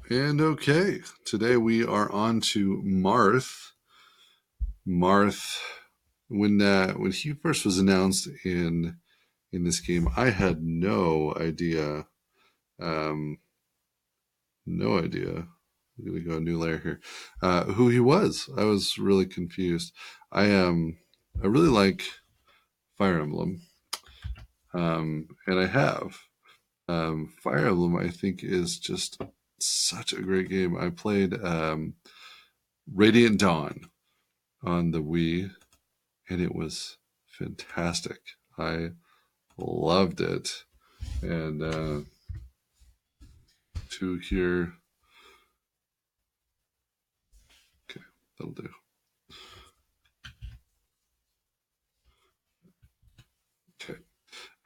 And okay, today we are on to Marth. Marth, when he first was announced in this game, I had no idea. Um, no idea. I'm gonna go a new layer here. Who he was? I was really confused. I I really like Fire Emblem, and I have Fire Emblem. I think is just such a great game. I played Radiant Dawn on the Wii, and it was fantastic. I loved it. And two here. Okay, that'll do. Okay.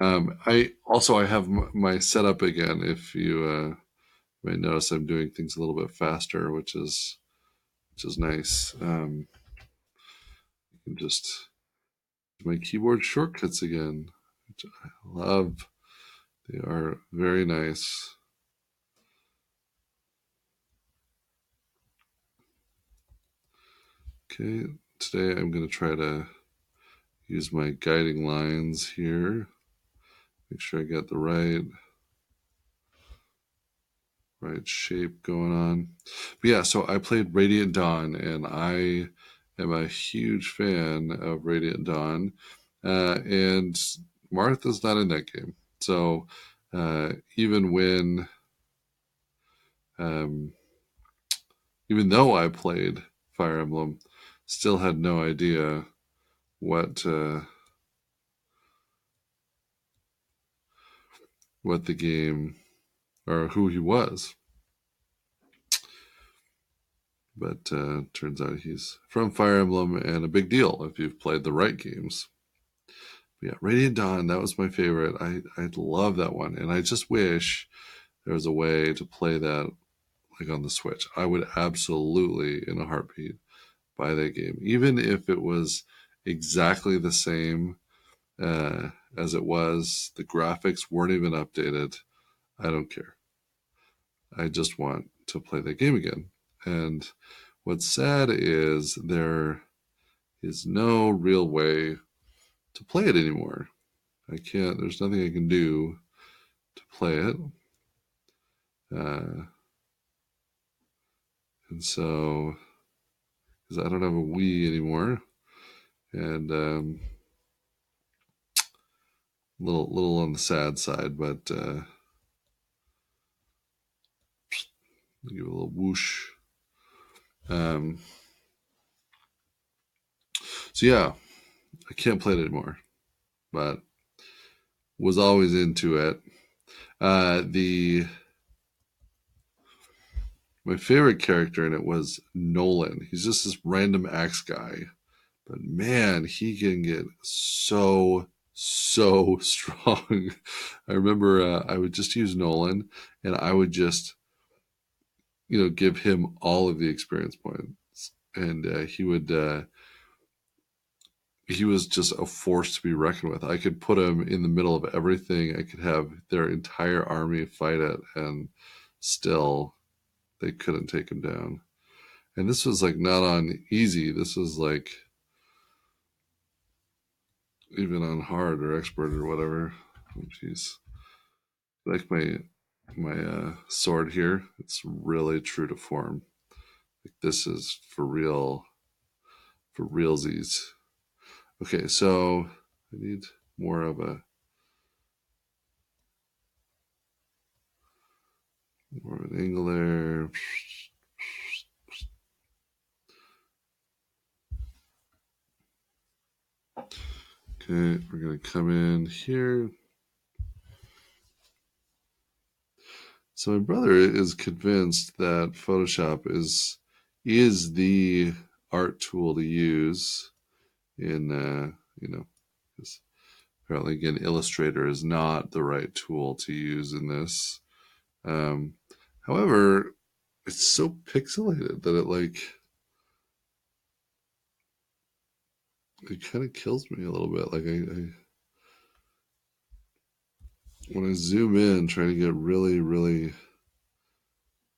I have my setup again. If you may notice, I'm doing things a little bit faster, which is nice. You can just my keyboard shortcuts again, which I love. They are very nice. Okay, today I'm going to try to use my guiding lines here. Make sure I got the right shape going on. But yeah, so I played Radiant Dawn, and I am a huge fan of Radiant Dawn. And Martha's not in that game. So even when, um, even though I played Fire Emblem, still had no idea what what the game or who he was. But turns out he's from Fire Emblem and a big deal if you've played the right games. But yeah, Radiant Dawn, that was my favorite. I love that one, and I just wish there was a way to play that like on the Switch. I would absolutely, in a heartbeat, buy that game, even if it was exactly the same as it was. The graphics weren't even updated. I don't care. I just want to play that game again. And what's sad is there is no real way to play it anymore. I can't, there's nothing I can do to play it. Uh, and so, because I don't have a Wii anymore, and little on the sad side, but give it a little whoosh. Um, so yeah, I can't play it anymore, but was always into it. The My favorite character in it was Nolan. He's just this random axe guy, but man, he can get so strong. I remember I would just use Nolan, and I would just give him all of the experience points, and he was just a force to be reckoned with. I could put him in the middle of everything. I could have their entire army fight it, and still they couldn't take him down. And this was like not on easy. This was like even on hard or expert or whatever. Oh, jeez, like my sword here. It's really true to form. Like this is for realsies. Okay, so I need more of an angle there. Okay, we're gonna come in here. So my brother is convinced that Photoshop is the art tool to use in because apparently again Illustrator is not the right tool to use in this. Um, However, it's so pixelated that it kind of kills me a little bit. Like I when I zoom in, trying to get really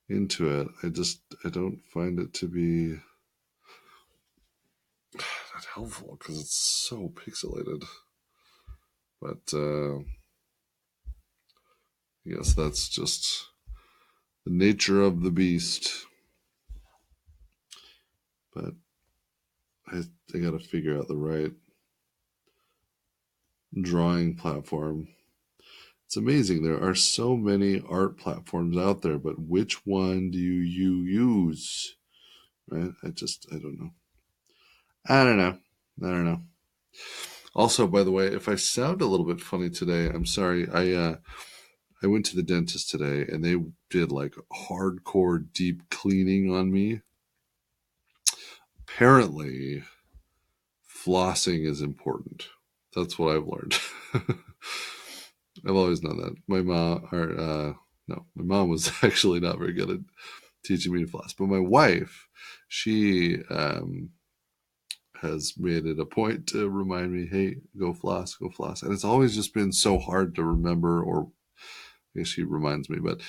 into it. I don't find it to be that helpful because it's so pixelated. But I guess that's just the nature of the beast. But I got to figure out the right drawing platform. It's amazing. There are so many art platforms out there, but which one do you use? Right? I don't know. I don't know. I don't know. Also, by the way, if I sound a little bit funny today, I'm sorry. I went to the dentist today and they did like hardcore deep cleaning on me. Apparently, flossing is important. That's what I've learned. I've always known that. My mom, or no, my mom was actually not very good at teaching me to floss, but my wife, she has made it a point to remind me, "Hey, go floss, go floss," and it's always just been so hard to remember, or I guess she reminds me, but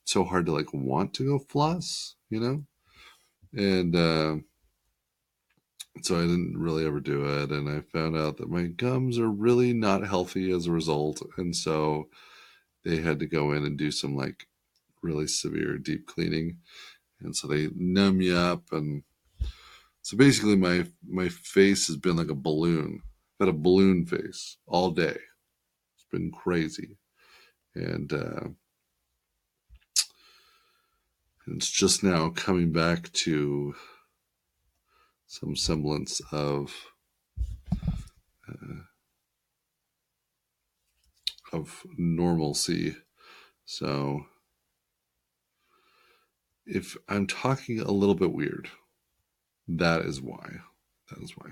so hard to like want to go floss, you know, and so I didn't really ever do it, and I found out that my gums are really not healthy as a result, and so they had to go in and do some like really severe deep cleaning, and so they numb you up, and so basically my face has been like a balloon. I've had a balloon face all day. It's been crazy, and it's just now coming back to some semblance uh, of normalcy. So if I'm talking a little bit weird, that is why. That is why.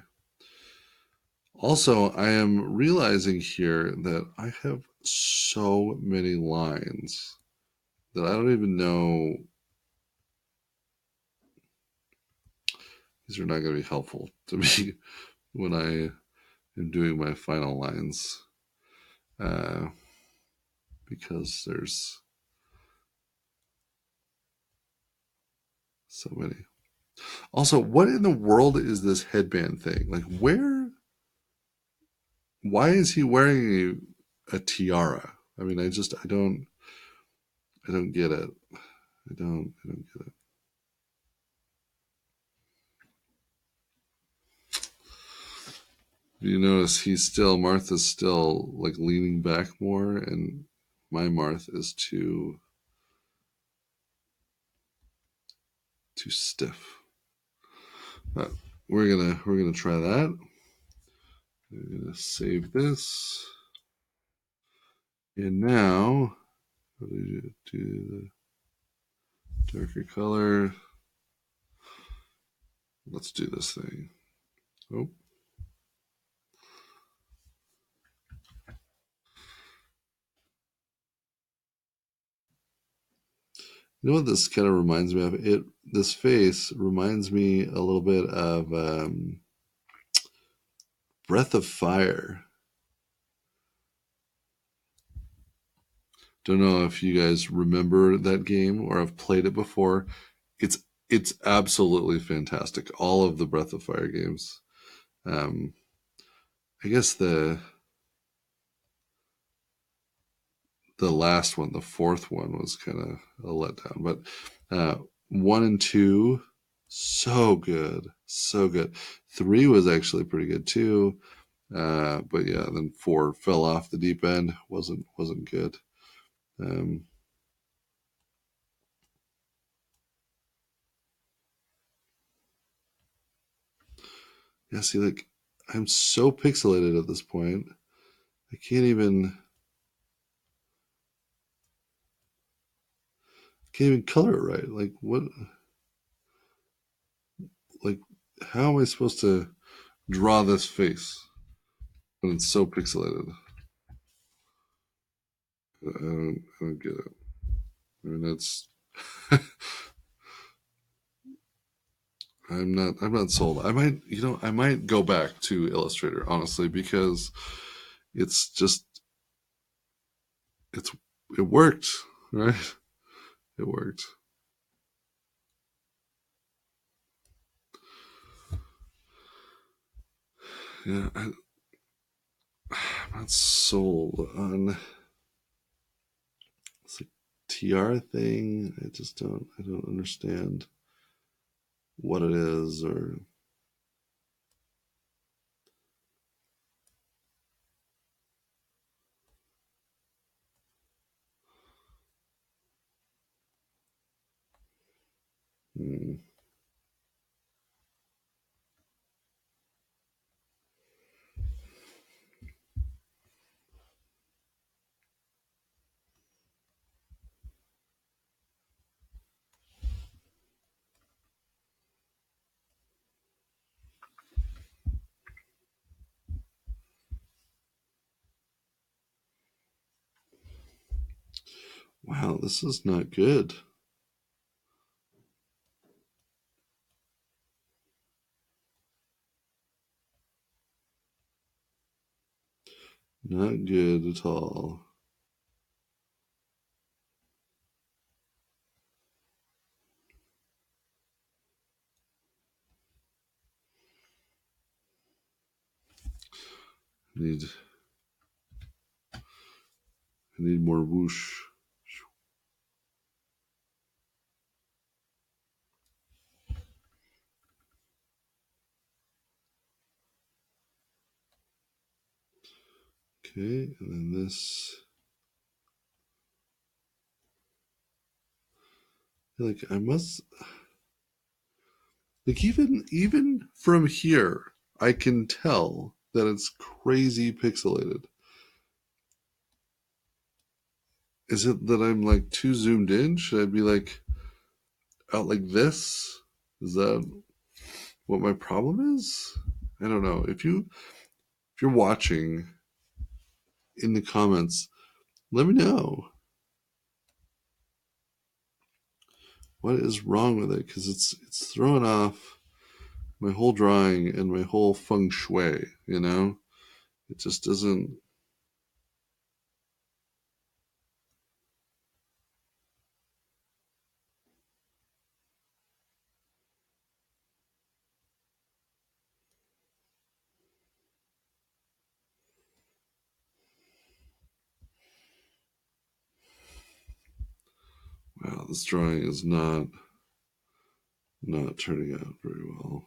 Also, I am realizing here that I have so many lines that I don't even know. These are not going to be helpful to me when I am doing my final lines uh, because there's so many. Also, what in the world is this headband thing? Like, why is he wearing a tiara? I mean, I don't get it. I don't get it. You notice Marth is still like leaning back more, and my Marth is too stiff. But we're gonna try that. We're gonna save this, and now do the darker color. Let's do this thing. Oh, you know what this kind of reminds me of? This face reminds me a little bit of Breath of Fire. Don't know if you guys remember that game or have played it before. It's it's absolutely fantastic. All of the Breath of Fire games. Um, I guess the last one, the fourth one, was kind of a letdown, but one and two, so good, so good. Three was actually pretty good too, but yeah, then four fell off the deep end. wasn't good. Um, yeah, see, like I'm so pixelated at this point. I can't even color it right. Like what? Like how am I supposed to draw this face when it's so pixelated? I don't get it. I mean, that's I'm not sold. I might go back to Illustrator honestly because it's just it's it worked, right? It worked. Yeah, I'm not sold on this like tiara thing. I don't understand what it is or. Hmm. Wow, this is not good. Not good at all. I need more whoosh. Okay, and then this. Like I must like even from here, I can tell that it's crazy pixelated. Is it that I'm like too zoomed in? Should I be like out like this? Is that what my problem is? I don't know. If you're watching in the comments, let me know what is wrong with it because it's throwing off my whole drawing and my whole feng shui. You know, it just doesn't. Wow, this drawing is not turning out very well.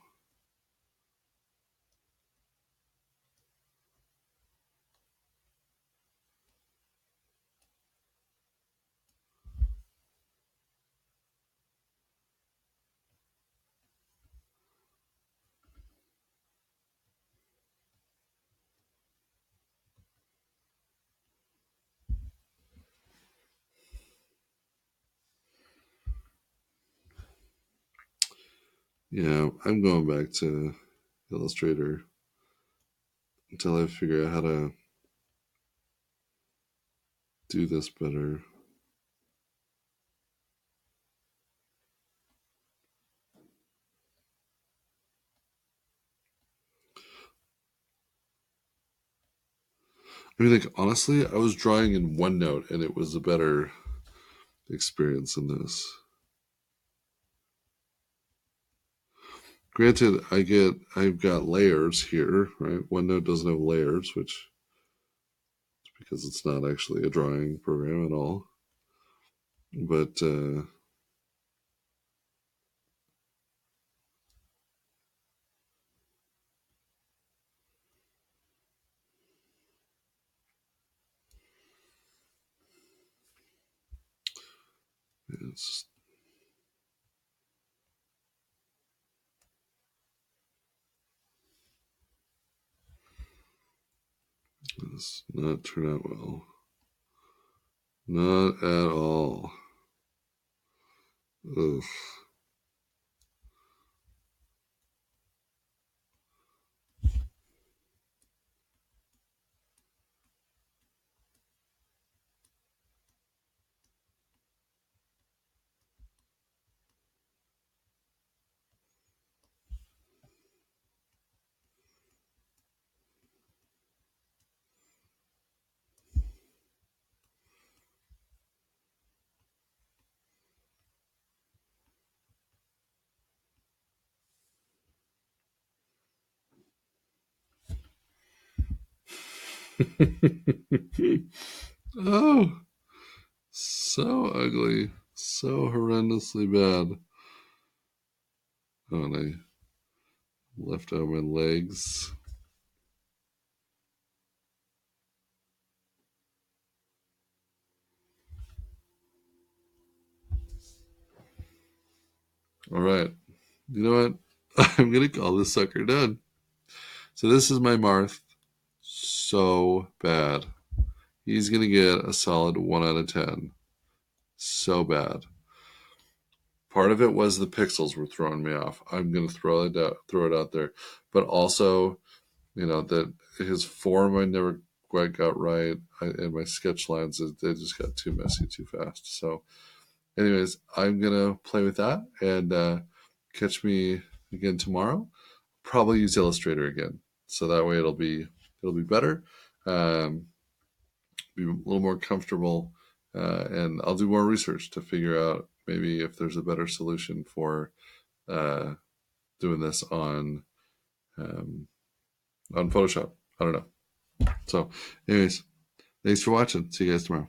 Yeah, I'm going back to Illustrator until I figure out how to do this better. I mean, like, honestly, I was drawing in OneNote and it was a better experience in this. Granted, I've got layers here, right? OneNote doesn't have layers, which is because it's not actually a drawing program at all. But it's it's not turn out well. Not at all. Ugh. Oh, so ugly. So horrendously bad. Oh, and I left out my legs. All right. You know what? I'm going to call this sucker done. So this is my Marth. So bad. He's going to get a solid 1 out of 10. So bad. Part of it was the pixels were throwing me off. I'm going to throw it out there. But also, that his form I never quite got right. And my sketch lines, they just got too messy too fast. So anyways, I'm going to play with that and catch me again tomorrow. Probably use Illustrator again. So that way it'll be better. Um, be a little more comfortable, and I'll do more research to figure out maybe if there's a better solution for uh, doing this um, on Photoshop. I don't know. So, anyways, thanks for watching. See you guys tomorrow.